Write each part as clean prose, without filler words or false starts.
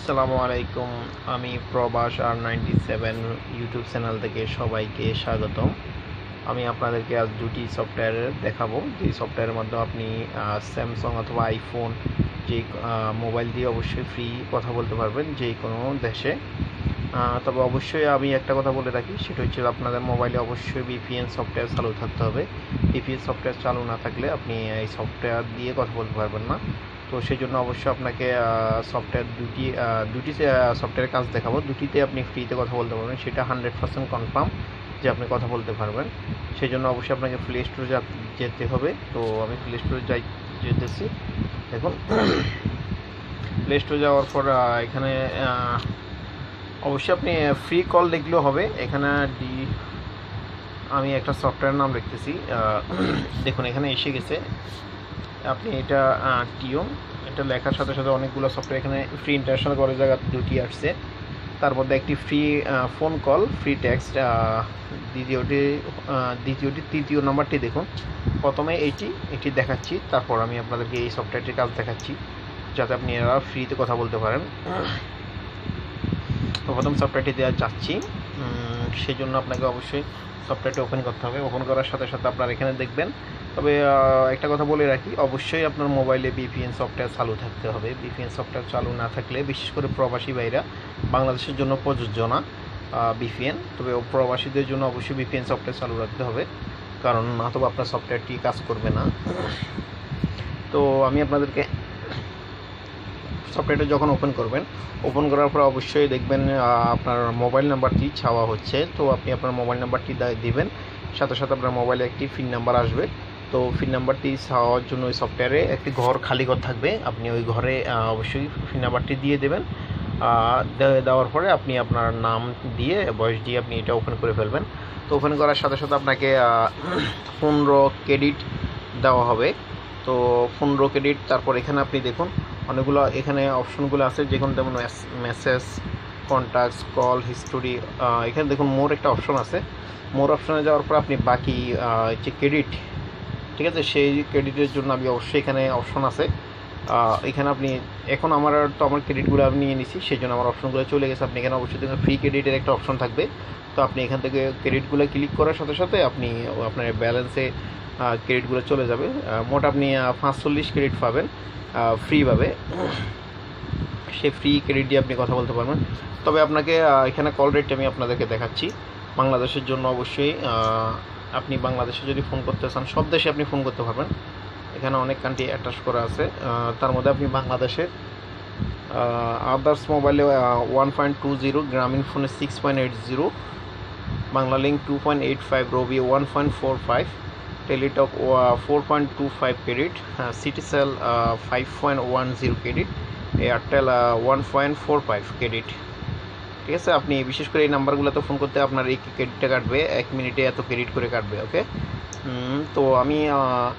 আসসালামু আলাইকুম। আমি প্রবাস R97 ইউটিউব চ্যানেল থেকে সবাইকে স্বাগতম। আমি আপনাদেরকে আজ দুটি সফটওয়্যার দেখাবো, যে সফটওয়্যারের মাধ্যমে আপনি স্যামসাং অথবা আইফোন যে মোবাইল দিয়ে অবশ্যই ফ্রি কথা বলতে পারবেন যে কোনো দেশে। তবে অবশ্যই আমি একটা কথা বলে রাখি, সেটা হচ্ছে আপনাদের মোবাইলে অবশ্যই VPN সফটওয়্যার চালু থাকতে হবে। VPN সফটওয়্যার চালু না থাকলে আপনি এই সফটওয়্যার দিয়ে কথা বলতে পারবেন না। তো সেই জন্য অবশ্যই আপনাকে সফটওয়্যার দুটি সফটওয়্যারের কাজ দেখাবো। দুটিতে আপনি ফ্রিতে কথা বলতে পারবেন, সেটা 100% কনফার্ম যে আপনি কথা বলতে পারবেন। সেই জন্য অবশ্যই আপনাকে প্লে স্টোরে যেতে হবে। তো আমি প্লে স্টোরে যেতেছি। দেখুন, প্লে স্টোরে যাওয়ার পর এখানে অবশ্যই আপনি ফ্রি কল লিখলেও হবে। এখানে আমি একটা সফটওয়্যার নাম লিখতেছি। দেখুন, এখানে এসে গেছে। আপনি এটা টিওন, এটা লেখার সাথে সাথে অনেকগুলো সফটওয়্যার এখানে ফ্রি ইন্টারন্যাশনাল কলের জায়গা দুটি আসছে। তার মধ্যে একটি free phone call, free text, দ্বিতীয়টি তৃতীয় নাম্বারটি দেখুন। প্রথমে এটি দেখাচ্ছি, তারপর আমি আপনাদেরকে এই সফটওয়্যারটির কাজ দেখাচ্ছি যাতে আপনি এরা ফ্রিতে কথা বলতে পারেন। তো প্রথম সফটওয়্যারটি দেওয়া যাচ্ছি, সেই জন্য আপনাকে অবশ্যই সফটওয়্যারটি ওপেন করতে হবে। ওপেন করার সাথে সাথে আপনারা এখানে দেখবেন। তবে একটা কথা বলে রাখি, অবশ্যই আপনার মোবাইলে VPN সফটওয়্যার চালু থাকতে হবে। VPN সফটওয়্যার চালু না থাকলে, বিশেষ করে প্রবাসী ভাইরা, বাংলাদেশের জন্য প্রযোজ্য না VPN। তবে প্রবাসীদের জন্য অবশ্যই VPN সফটওয়্যার চালু রাখতে হবে, কারণ অথবা আপনার সফটওয়্যারটি কাজ করবে না। তো আমি আপনাদেরকে সফটওয়্যারটা যখন ওপেন করবেন, ওপেন করার পর অবশ্যই দেখবেন আপনার মোবাইল নাম্বারটি চাওয়া হচ্ছে। তো আপনি আপনার মোবাইল নাম্বারটি দিবেন, সাথে সাথে আপনার মোবাইলে একটি পিন নাম্বার আসবে। তো পিন নাম্বারটি চাওয়ার জন্য ওই সফটওয়্যারে একটি খালি ঘর থাকবে। আপনি ওই ঘরে অবশ্যই পিন নাম্বারটি দিয়ে দেবেন। দেওয়ার পরে আপনি আপনার নাম দিয়ে, বয়স দিয়ে আপনি এটা ওপেন করে ফেলবেন। তো ওপেন করার সাথে সাথে আপনাকে 15 ক্রেডিট দেওয়া হবে। তো 15 ক্রেডিট, তারপর এখানে আপনি দেখুন অনেকগুলো এখানে অপশনগুলো আছে, যেখানে যেমন মেসেজ, কন্ট্যাক্টস, কল হিস্টোরি। এখানে দেখুন মোর একটা অপশন আছে। মোর অপশনে যাওয়ার পর আপনি বাকি যে ক্রেডিট, ঠিক আছে, সেই ক্রেডিটের জন্য আমি অবশ্যই এখানে অপশন আছে। এখানে আপনি এখন আমার ক্রেডিটগুলো আমি নিয়ে নিছি, সেই জন্য আমার অপশনগুলো চলে গেছে। আপনি এখানে অবশ্যই দেখুন ফ্রি ক্রেডিটের একটা অপশন থাকবে। তো আপনি এখান থেকে ক্রেডিটগুলো ক্লিক করার সাথে সাথে আপনি আপনার ব্যালেন্সে ক্রেডিটগুলো চলে যাবে। মোট আপনি 45 ক্রেডিট পাবেন ফ্রিভাবে। সেই ফ্রি ক্রেডিট দিয়ে আপনি কথা বলতে পারবেন। তবে আপনাকে এখানে কল রেট আমি আপনাদেরকে দেখাচ্ছি। বাংলাদেশের জন্য অবশ্যই আপনি বাংলাদেশে যদি ফোন করতে চান, সব দেশে আপনি ফোন করতে পারবেন। এখানে অনেক কান্ট্রি অ্যাটাচ করা আছে, তার মধ্যে আপনি বাংলাদেশে আদার্স মোবাইলে 1.20, গ্রামীণ ফোনে 6.80, বাংলা লিঙ্ক 2.85, রবি 1.45, Teletalk 4.25 credit, Citycell 5.10 credit, Airtel 1.45 credit. ঠিক আছে, আপনি বিশেষ করে এই নাম্বারগুলোতে ফোন করতে আপনার এই ক্রেডিটটা কাটবে, 1 মিনিটে এত ক্রেডিট করে কাটবে। ওকে, তো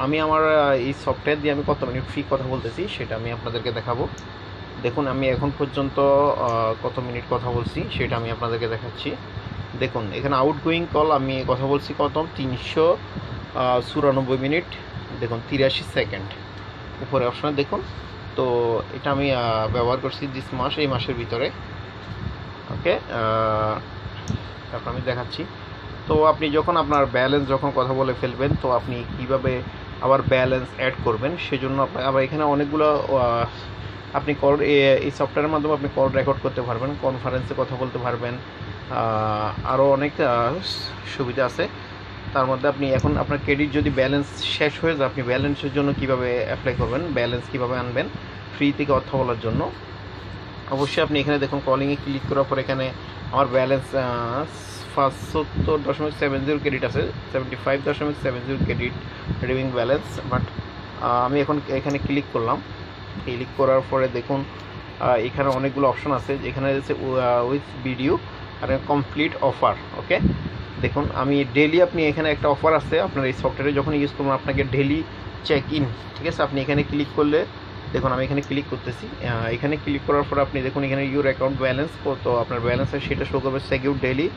আমি আমার এই সফটওয়্যার দিয়ে আমি কত মিনিট ফ্রি কথা বলতেছি সেটা আমি আপনাদেরকে দেখাবো। দেখুন, আমি এখন পর্যন্ত কত মিনিট কথা বলছি সেটা আমি আপনাদেরকে দেখাচ্ছি। দেখুন, এখানে আউটগোয়িং কল আমি কথা বলছি কত, 394 মিনিট, দেখুন 83 সেকেন্ড উপরে অপশনে দেখুন। তো এটা আমি ব্যবহার করছি এই মাসের ভিতরে। ওকে, তারপর আমি দেখাচ্ছি। তো আপনি যখন আপনার ব্যালেন্স যখন কথা বলে ফেলবেন, তো আপনি কিভাবে আবার ব্যালেন্স অ্যাড করবেন, সেজন্য আবার এখানে অনেকগুলো আপনি এই সফটওয়্যারের মাধ্যমে আপনি কল রেকর্ড করতে পারবেন, কনফারেন্সে কথা বলতে পারবেন, আরও অনেক সুবিধা আছে। তার মধ্যে আপনি এখন আপনার ক্রেডিট যদি ব্যালেন্স শেষ হয়ে যায়, আপনি ব্যালেন্সের জন্য কিভাবে অ্যাপ্লাই করবেন, ব্যালেন্স কিভাবে আনবেন ফ্রি থেকে কথা বলার জন্য, অবশ্যই আপনি এখানে দেখুন কলিংয়ে ক্লিক করার পর এখানে আমার ব্যালেন্স 75.70 ক্রেডিট আছে, 75.70 ক্রেডিট রিমেইনিং ব্যালেন্স। বাট আমি এখন এখানে ক্লিক করলাম। ক্লিক করার পরে দেখুন এখানে অনেকগুলো অপশন আছে, যেখানে আছে উইথ ভিডিও আর কমপ্লিট অফার। ওকে, দেখুন আমি ডেলি, আপনি এখানে একটা অফার আছে আপনার এই সফটওয়্যারে যখন ইউজ করবেন, আপনাকে ডেলি চেক ইন, ঠিক আছে, আপনি এখানে ক্লিক করলে দেখুন আমি এখানে ক্লিক করতেছি। এখানে ক্লিক করার পর আপনি দেখুন এখানে ইউর অ্যাকাউন্ট ব্যালেন্স কত আপনার ব্যালেন্স আছে সেটা শো করবে। সেকিউর daily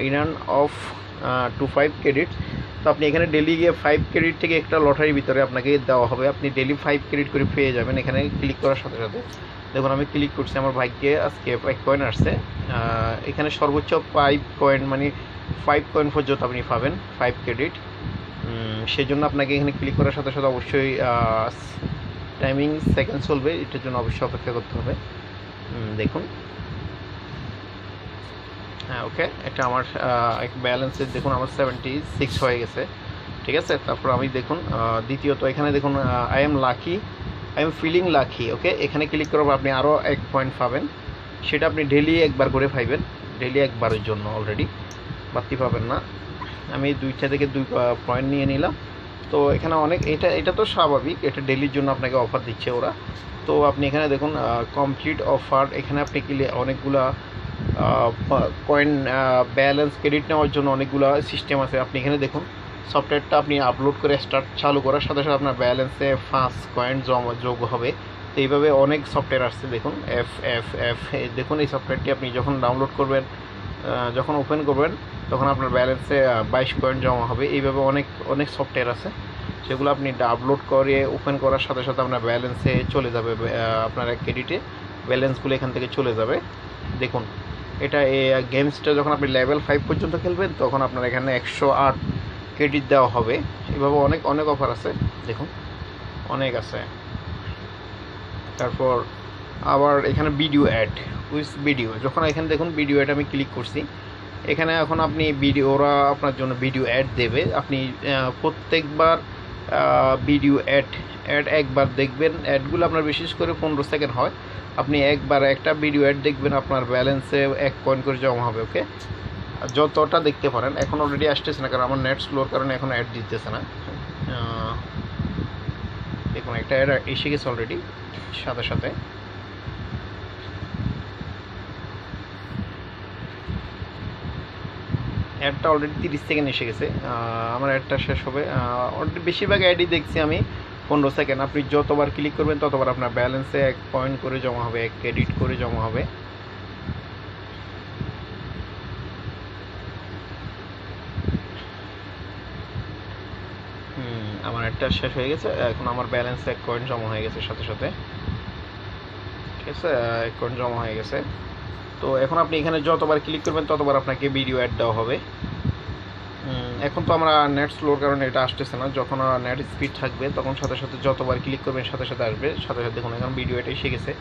in earn of 25 credit. তো আপনি এখানে ডেলি গিয়ে 5 ক্রেডিট থেকে একটা লটারির ভিতরে আপনাকে দেওয়া হবে, আপনি ডেলি 5 ক্রেডিট করে পেয়ে যাবেন। এখানে ক্লিক করার সাথে সাথে দেখুন আমি ক্লিক করছি, আমার ভাগ্যে আজকে 1 কয়েন আসছে। এখানে সর্বোচ্চ 5 কয়েন মানে 5 কয়েন পর্যন্ত আপনি পাবেন 5 ক্রেডিট। সেই জন্য আপনাকে এখানে ক্লিক করার সাথে সাথে অবশ্যই টাইমিং সেকেন্ড চলবে, এটার জন্য অবশ্যই অপেক্ষা করতে হবে। দেখুন হ্যাঁ ওকে, এটা আমার ব্যালেন্সে দেখুন আমার 76 হয়ে গেছে, ঠিক আছে। তারপর আমি দেখুন দ্বিতীয়ত এখানে দেখুন I am lucky, I am feeling lucky, okay. এখানে ক্লিক করার পর আপনি আরও 1 পয়েন্ট পাবেন, সেটা আপনি ডেলি একবার করে পাইবেন, ডেলি একবারের জন্য, অলরেডি বাড়তি পাবেন না। আমি 2টা থেকে 2 পয়েন্ট নিয়ে নিলাম। তো এখানে অনেক এটা তো স্বাভাবিক, এটা ডেলির জন্য আপনাকে অফার দিচ্ছে ওরা। তো আপনি এখানে দেখুন কমপ্লিট অফার, এখানে আপনি অনেকগুলা কয়েন ব্যালেন্স ক্রেডিট নেওয়ার জন্য অনেকগুলো সিস্টেম আছে। আপনি এখানে দেখুন সফটওয়্যারটা আপনি আপলোড করে চালু করার সাথে সাথে আপনার ব্যালেন্সে 5 কয়েন যোগ হবে। তো এইভাবে অনেক সফটওয়্যার আসছে, দেখুন এফ দেখুন এই সফটওয়্যারটি আপনি যখন ডাউনলোড করবেন, যখন ওপেন করবেন তখন আপনার ব্যালেন্সে 22 কয়েন জমা হবে। এইভাবে অনেক সফটওয়্যার আছে, সেগুলো আপনি আপলোড করে ওপেন করার সাথে সাথে আপনার ব্যালেন্সে চলে যাবে, আপনার ক্রেডিটে ব্যালেন্সগুলো এখান থেকে চলে যাবে। দেখুন এটা গেমসটা যখন আপনি লেভেল 5 পর্যন্ত খেলবেন তখন আপনার এখানে 108 ক্রেডিট দেওয়া হবে। এভাবে অনেক অফার আছে, দেখুন অনেক আছে। তারপর আবার এখানে ভিডিও অ্যাড উইথ ভিডিও, যখন এখানে দেখুন ভিডিও অ্যাড আমি ক্লিক করছি, এখানে এখন আপনি ওরা আপনার জন্য ভিডিও অ্যাড দেবে। আপনি প্রত্যেকবার ভিডিও অ্যাড একবার দেখবেন, অ্যাডগুলো আপনার বিশেষ করে 15 সেকেন্ড হয়। আপনি একবার একটা ভিডিও অ্যাড দেখবেন, আপনার ব্যালেন্সে 1 কয়েন করে জমা হবে, ওকে। যতটা দেখতে পারেন, এখন অলরেডি আসতেছে না কারণ আমার নেট স্লোর কারণে এখন অ্যাড দিতেছে না। দেখুন একটা অ্যাড এসে গেছে অলরেডি সাথে সাথে। অ্যাডটা অলরেডি 30 সেকেন্ড এসে গেছে, আমার অ্যাডটা শেষ হবে। অলরেডি বেশিরভাগ অ্যাডই দেখছি আমি 15 সেকেন্ড। আপনি যতবার ক্লিক করবেন ততবার আপনার ব্যালেন্সে 1 পয়েন্ট করে জমা হবে, 1 ক্রেডিট করে জমা হবে। আমার অ্যাডটা শেষ হয়ে গেছে, এখন আমার ব্যালেন্সে 1 কয়েন জমা হয়ে গেছে সাথে সাথে, ঠিক আছে। 1 কয়েন জমা হয়ে গেছে। তো এখন আপনি এখানে যতবার ক্লিক করবেন ততবার আপনাকে ভিডিও অ্যাড দেওয়া হবে। এখন তো আমরা নেট স্লোর কারণে এটা আসতেছে না, যখন নেট স্পিড থাকবে তখন সাথে সাথে যতবার ক্লিক করবেন সাথে সাথে আসবে, সাথে সাথে দেখুন এখন ভিডিও এটা এসে গেছে।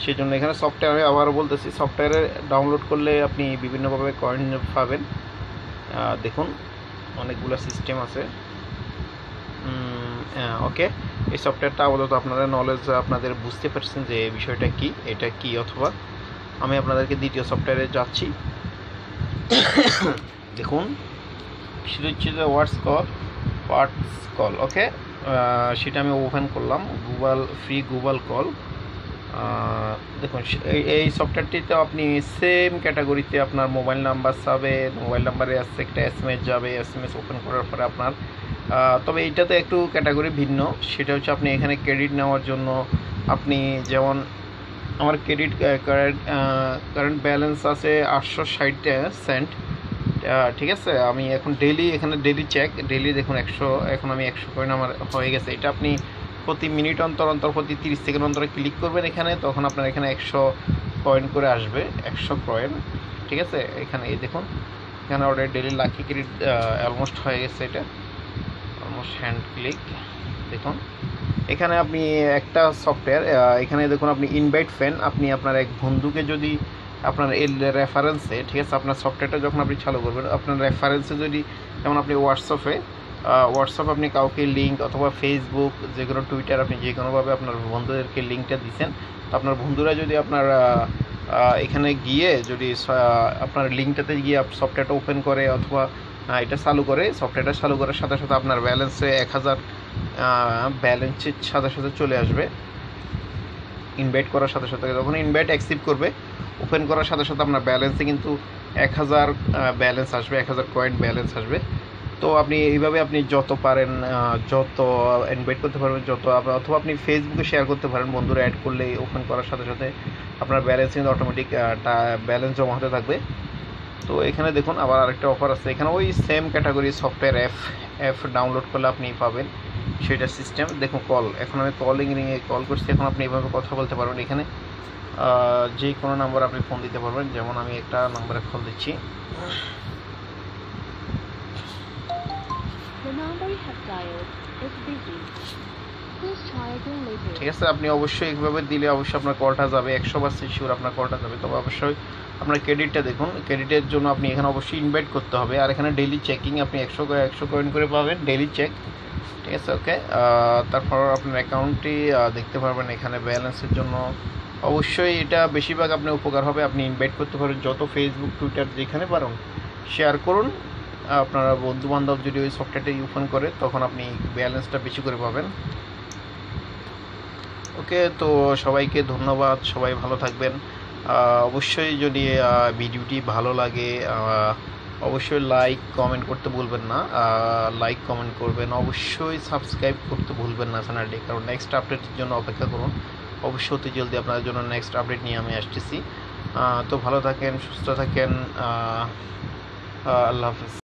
সেই জন্য এখানে সফটওয়্যার আমি আবারও বলতেছি, সফটওয়্যারে ডাউনলোড করলে আপনি বিভিন্নভাবে কয়েন পাবেন। দেখুন অনেকগুলো সিস্টেম আছে, ওকে। এই সফটওয়্যারটা আপাতত আপনারা নলেজ আপনাদের বুঝতে পারছেন যে বিষয়টা কি, এটা কি। অথবা আমি আপনাদেরকে দ্বিতীয় সফটওয়্যারে যাচ্ছি। দেখুন সেটা হচ্ছে যে হোয়াটস কল, ওকে। সেটা আমি ওপেন করলাম, ফ্রি গুগল কল। দেখুন এই সফটওয়্যারটিতে আপনি সেম ক্যাটাগরিতে আপনার মোবাইল নাম্বার যাবে, মোবাইল নাম্বারে আসছে একটা SMS যাবে, SMS ওপেন করার পরে আপনার তবে এইটাতে একটু ক্যাটাগরি ভিন্ন। সেটা হচ্ছে আপনি এখানে ক্রেডিট নেওয়ার জন্য আপনি যেমন আমার ক্রেডিট কারেন্ট ব্যালেন্স আছে 860 সেন্ট, ঠিক আছে। আমি এখন এখানে ডেলি ডেলি দেখুন 100, এখন আমি 100 কয়েন আমার হয়ে গেছে। এটা আপনি প্রতি মিনিট অন্তর প্রতি 30 সেকেন্ড অন্তরে ক্লিক করবেন এখানে, তখন আপনার এখানে 100 কয়েন করে আসবে, 100 কয়েন, ঠিক আছে। এখানে এই দেখুন এখানে already daily lucky credit almost হয়ে গেছে, এটা অলমোস্ট হ্যান্ড ক্লিক। দেখুন এখানে আপনি একটা সফটওয়্যার, এখানে দেখুন আপনি ইনভাইট ফ্রেন্ড, আপনি আপনার এক বন্ধুকে যদি আপনার এই রেফারেন্সে, ঠিক আছে, আপনার সফটওয়্যারটা যখন আপনি চালু করবেন আপনার রেফারেন্সে যদি, যেমন আপনি হোয়াটসঅ্যাপে আপনি কাউকে লিঙ্ক অথবা ফেসবুক যে কোনো টুইটার আপনি যে কোনোভাবে আপনার বন্ধুদেরকে লিঙ্কটা দিচ্ছেন, তো আপনার বন্ধুরা যদি আপনার এখানে গিয়ে যদি আপনার লিঙ্কটাতে গিয়ে সফটওয়্যারটা ওপেন করে অথবা এটা চালু করে, সফটওয়্যারটা চালু করার সাথে সাথে আপনার ব্যালেন্সে 1000 ব্যালেন্সের সাথে সাথে চলে আসবে। ইনভাইট করার সাথে সাথে যখন ইনভাইট অ্যাকসেপ্ট করবে, ওপেন করার সাথে সাথে আপনার ব্যালেন্সে কিন্তু 1000 ব্যালেন্স আসবে, 1000 কয়েন ব্যালেন্স আসবে। তো আপনি এইভাবে আপনি যত পারেন যত ইনভাইট করতে পারবেন, অথবা আপনি ফেসবুকে শেয়ার করতে পারেন, বন্ধুরা অ্যাড করলে ওপেন করার সাথে সাথে আপনার ব্যালেন্স কিন্তু অটোমেটিক ব্যালেন্স জমা হতে থাকবে। তো এখানে দেখুন আবার আরেকটা অফার আছে, এখানে ওই same category software app download করলে আপনি পাবেন সেটা সিস্টেম। দেখুন কল, এখন আমি কলিং রিংয়ে কল করছি, এখন আপনি এভাবে কথা বলতে পারবেন। এখানে যে কোনো নাম্বার আপনি ফোন দিতে পারবেন, যেমন আমি একটা নাম্বারে কল দিচ্ছি। ঠিক আছে, আপনি অবশ্যই এইভাবে দিলে অবশ্যই আপনার কলটা যাবে, 100% শিওর আপনার কলটা যাবে। তবে অবশ্যই আপনার ক্রেডিটটা দেখুন, ক্রেডিটের জন্য আপনি এখানে অবশ্যই ইনভাইট করতে হবে। আর এখানে ডেইলি চেকিং আপনি 100 কয়েন করে পাবেন ডেইলি চেক। ঠিক আছে, ওকে। তারপর আপনার অ্যাকাউন্টটি দেখতে পারবেন এখানে ব্যালেন্সের জন্য। অবশ্যই এটা বেশিরভাগ আপনার উপকার হবে, আপনি ইনভাইট করতে পারেন যত ফেসবুক টুইটার যেখানে পারেন শেয়ার করুন। আপনার বন্ধু বান্ধব যদি ওই সফটওয়্যারটা ইউজ করে তখন আপনি ব্যালেন্সটা বেশি করে পাবেন। ওকে, তো সবাইকে ধন্যবাদ, সবাই ভালো থাকবেন। অবশ্যই যদি ভিডিওটি ভালো লাগে অবশ্যই লাইক কমেন্ট করতে ভুলবেন না, লাইক কমেন্ট করবেন, অবশ্যই সাবস্ক্রাইব করতে ভুলবেন না চ্যানেলটি, কারণ নেক্সট আপডেটের জন্য অপেক্ষা করুন। অবশ্যই অতি জলদি আপনাদের জন্য নেক্সট আপডেট নিয়ে আমি আসতেছি। তো ভালো থাকেন, সুস্থ থাকেন, আল্লাহ হাফেজ।